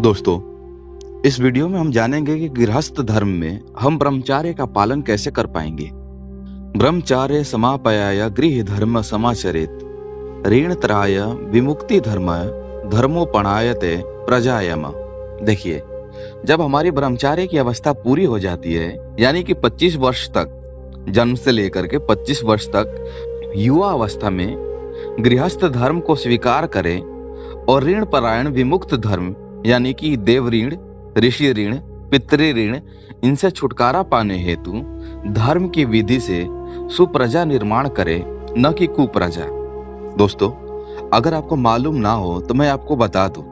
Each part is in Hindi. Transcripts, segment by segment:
दोस्तों, इस वीडियो में हम जानेंगे कि गृहस्थ धर्म में हम ब्रह्मचार्य का पालन कैसे कर पाएंगे। ब्रह्मचार्य समापयाय गृह धर्म समाचरेत ऋणत्राय विमुक्ति धर्म धर्मोपणायते प्रजायम। देखिए, जब हमारी ब्रह्मचार्य की अवस्था पूरी हो जाती है, यानी कि 25 वर्ष तक, जन्म से लेकर के 25 वर्ष तक युवा अवस्था में गृहस्थ धर्म को स्वीकार करें और ऋण परायण विमुक्त धर्म यानी कि देव ऋण, ऋषि ऋण, पितृ ऋण, इनसे छुटकारा पाने हेतु धर्म की विधि से सुप्रजा निर्माण करे, न कि कुप्रजा। दोस्तों, अगर आपको मालूम ना हो तो मैं आपको बता दूं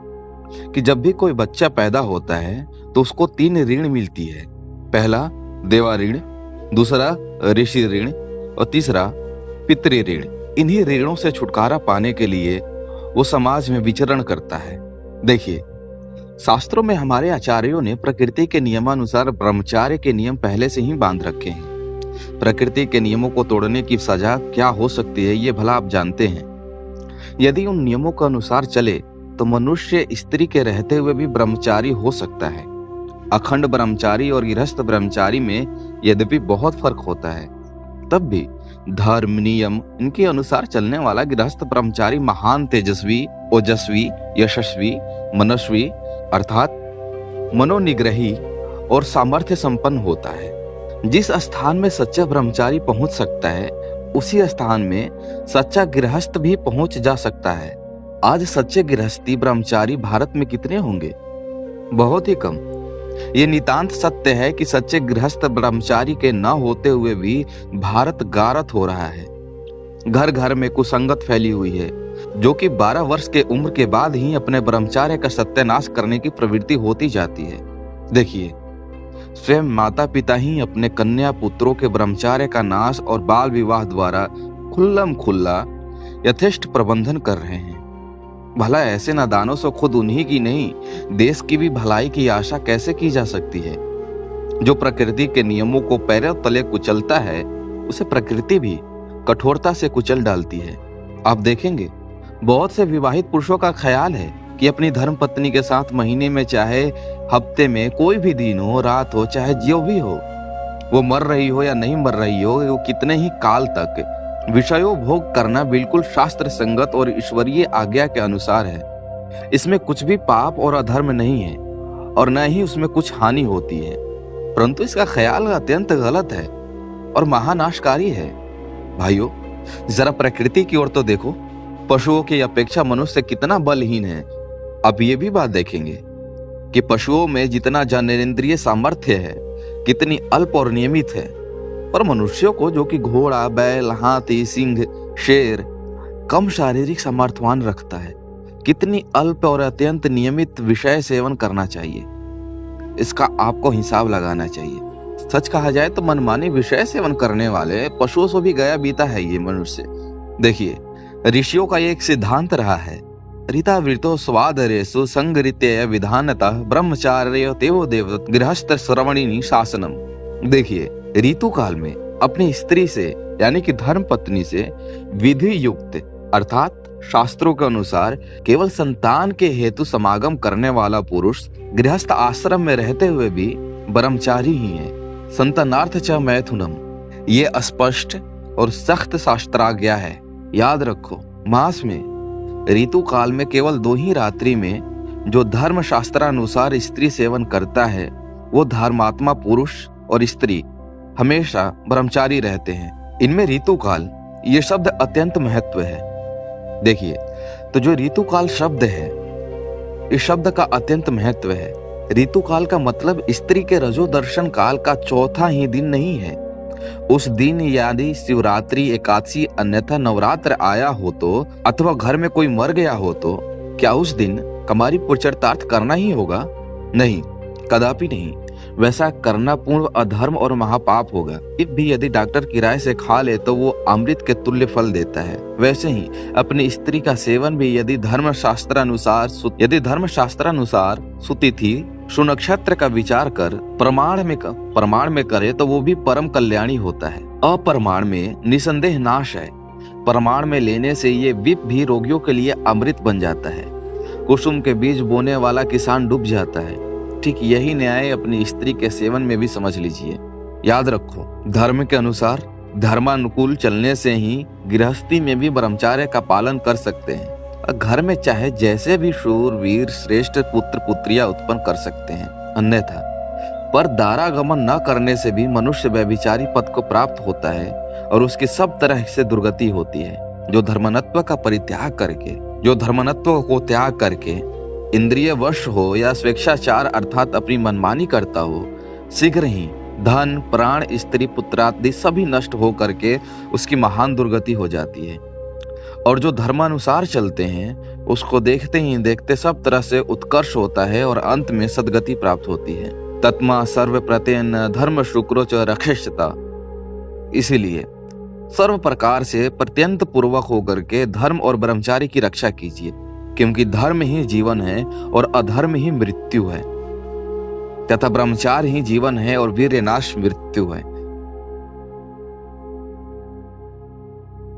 कि जब भी कोई बच्चा पैदा होता है तो उसको 3 ऋण मिलती है। पहला देवा ऋण, दूसरा ऋषि ऋण और तीसरा पितृ ऋण। इन्हीं ऋणों से छुटकारा पाने के लिए वो समाज में विचरण करता है। देखिए, शास्त्रों में हमारे आचार्यों ने प्रकृति के नियमानुसार ब्रह्मचार्य के नियम पहले से ही बांध रखे हैं। प्रकृति के नियमों को तोड़ने की सजा क्या हो सकती है, ये भला आप जानते हैं। यदि उन नियमों के अनुसार चले तो मनुष्य स्त्री के रहते हुए भी ब्रह्मचारी हो सकता है। अखंड ब्रह्मचारी और गृहस्थ ब्रह्मचारी में यद्यपि बहुत फर्क होता है, तब भी धर्म नियम इनके अनुसार चलने वाला गृहस्थ ब्रह्मचारी महान तेजस्वी, ओजस्वी, यशस्वी, मनस्वी अर्थात मनोनिग्रही और सामर्थ्य संपन्न होता है। जिस स्थान में सच्चा ब्रह्मचारी पहुंच सकता है, उसी स्थान में सच्चा गृहस्थ भी पहुंच जा सकता है। आज सच्चे गृहस्थी ब्रह्मचारी भारत में कितने होंगे? बहुत ही कम। ये नितांत सत्य है कि सच्चे गृहस्थ ब्रह्मचारी के न होते हुए भी भारत गारत हो रहा है। घर घर में कुसंगत फैली हुई है, जो कि 12 वर्ष के उम्र के बाद ही अपने ब्रह्मचार्य का सत्यानाश करने की प्रवृत्ति होती जाती है। देखिए, स्वयं माता पिता ही अपने कन्या पुत्रों के ब्रह्मचार्य का नाश और बाल विवाह द्वारा खुल्लम खुल्ला यथेष्ट प्रबंधन कर रहे हैं। भला ऐसे नादानों से खुद उन्हीं की नहीं, देश की भी भलाई की आशा कैसे की जा सकती है? जो प्रकृति के नियमों को पैरों तले कुचलता है, उसे प्रकृति भी कठोरता से कुचल डालती है। आप देखेंगे, बहुत से विवाहित पुरुषों का ख्याल है कि अपनी धर्म पत्नी के साथ महीने में चाहे हफ्ते में कोई भी दिन हो, रात हो, चाहे जो भी हो, वो मर रही हो या नहीं मर रही हो, वो कितने ही काल तक विषयों भोग करना बिल्कुल शास्त्र संगत और ईश्वरीय आज्ञा के अनुसार है। इसमें कुछ भी पाप और अधर्म नहीं है और न ही उसमें कुछ हानि होती है, परंतु इसका ख्याल अत्यंत गलत है और महानाशकारी है। भाइयों, जरा प्रकृति की ओर तो देखो। पशुओं की अपेक्षा मनुष्य कितना बलहीन है। अब ये भी बात देखेंगे कि पशुओं में जितना जननेंद्रिय सामर्थ्य है, कितनी अल्प और नियमित है, पर मनुष्यों को, जो कि घोड़ा, बैल, हाथी, सिंह, शेर, कम शारीरिक सामर्थ्यवान रखता है, कितनी अल्प और अत्यंत नियमित विषय सेवन करना चाहिए, इसका आपको हिसाब लगाना चाहिए। सच कहा जाए तो मनमानी विषय सेवन करने वाले पशुओं से भी गया बीता है ये मनुष्य। देखिए, ऋषियों का एक सिद्धांत रहा है, ऋतावृतो स्वादरेषु संगरित्य विधानतः ब्रह्मचार्य तेवो देव गृहस्थ श्रवणिनी शासनम। देखिए, ऋतु काल में अपनी स्त्री से यानी कि धर्म पत्नी से विधि युक्त अर्थात शास्त्रों के अनुसार केवल संतान के हेतु समागम करने वाला पुरुष गृहस्थ आश्रम में रहते हुए भी ब्रह्मचारी ही है। संतानार्थ च मैथुनम, ये स्पष्ट और सख्त शास्त्राज्ञा है। याद रखो, मास में ऋतु काल में केवल 2 ही रात्रि में जो धर्म शास्त्रानुसार स्त्री सेवन करता है, वो धर्मात्मा पुरुष और स्त्री हमेशा ब्रह्मचारी रहते हैं। इनमें ऋतुकाल ये शब्द अत्यंत महत्व है। देखिए, तो जो ऋतुकाल शब्द है, इस शब्द का अत्यंत महत्व है। ऋतुकाल का मतलब स्त्री के रजो दर्शन काल का चौथा ही दिन नहीं है। उस दिन यदि शिवरात्रि, एकादशी, अन्यथा नवरात्र आया हो तो, अथवा घर में कोई मर गया हो तो क्या उस दिन कमारी पुरुषार्थ करना ही होगा? नहीं, कदापि नहीं। वैसा करना पूर्ण अधर्म और महापाप होगा। भी यदि डॉक्टर किराए से खा ले तो वो अमृत के तुल्य फल देता है। वैसे ही अपनी स्त्री का सेवन भी यदि धर्मशास्त्रानुसार सुतिथि सुनक्षत्र का विचार कर प्रमाण में करे तो वो भी परम कल्याणी होता है। अप्रमाण में निसंदेह नाश है। प्रमाण में लेने से ये विप भी रोगियों के लिए अमृत बन जाता है। कुसुम के बीज बोने वाला किसान डूब जाता है, ठीक यही न्याय अपनी स्त्री के सेवन में भी समझ लीजिए। याद रखो, धर्म के अनुसार धर्मानुकूल चलने से ही गृहस्थी में भी ब्रह्मचर्य का पालन कर सकते हैं। घर में चाहे जैसे भी शूर वीर श्रेष्ठ पुत्र पुत्रियां उत्पन्न कर सकते हैं, अन्यथा पर दारागमन न करने से भी मनुष्य व्यभिचारी पद को प्राप्त होता है और उसकी सब तरह से दुर्गति होती है। जो धर्मनत्व को त्याग करके इंद्रिय वश हो या स्वेच्छाचार अर्थात अपनी मनमानी करता हो, शीघ्र ही धन प्राण स्त्री पुत्रादि सभी नष्ट हो करके उसकी महान दुर्गति हो जाती है। और जो धर्मानुसार चलते हैं उसको देखते ही देखते सब तरह से उत्कर्ष होता है और अंत में सद्गति प्राप्त होती है। तत्मा सर्व प्रत्यन धर्म शुक्रो च रक्षता। इसीलिए सर्व प्रकार से प्रत्यंत पूर्वक होकर के धर्म और ब्रह्मचारी की रक्षा कीजिए, क्योंकि धर्म ही जीवन है और अधर्म ही मृत्यु है, तथा ब्रह्मचार्य ही जीवन है और वीर्यनाश मृत्यु है।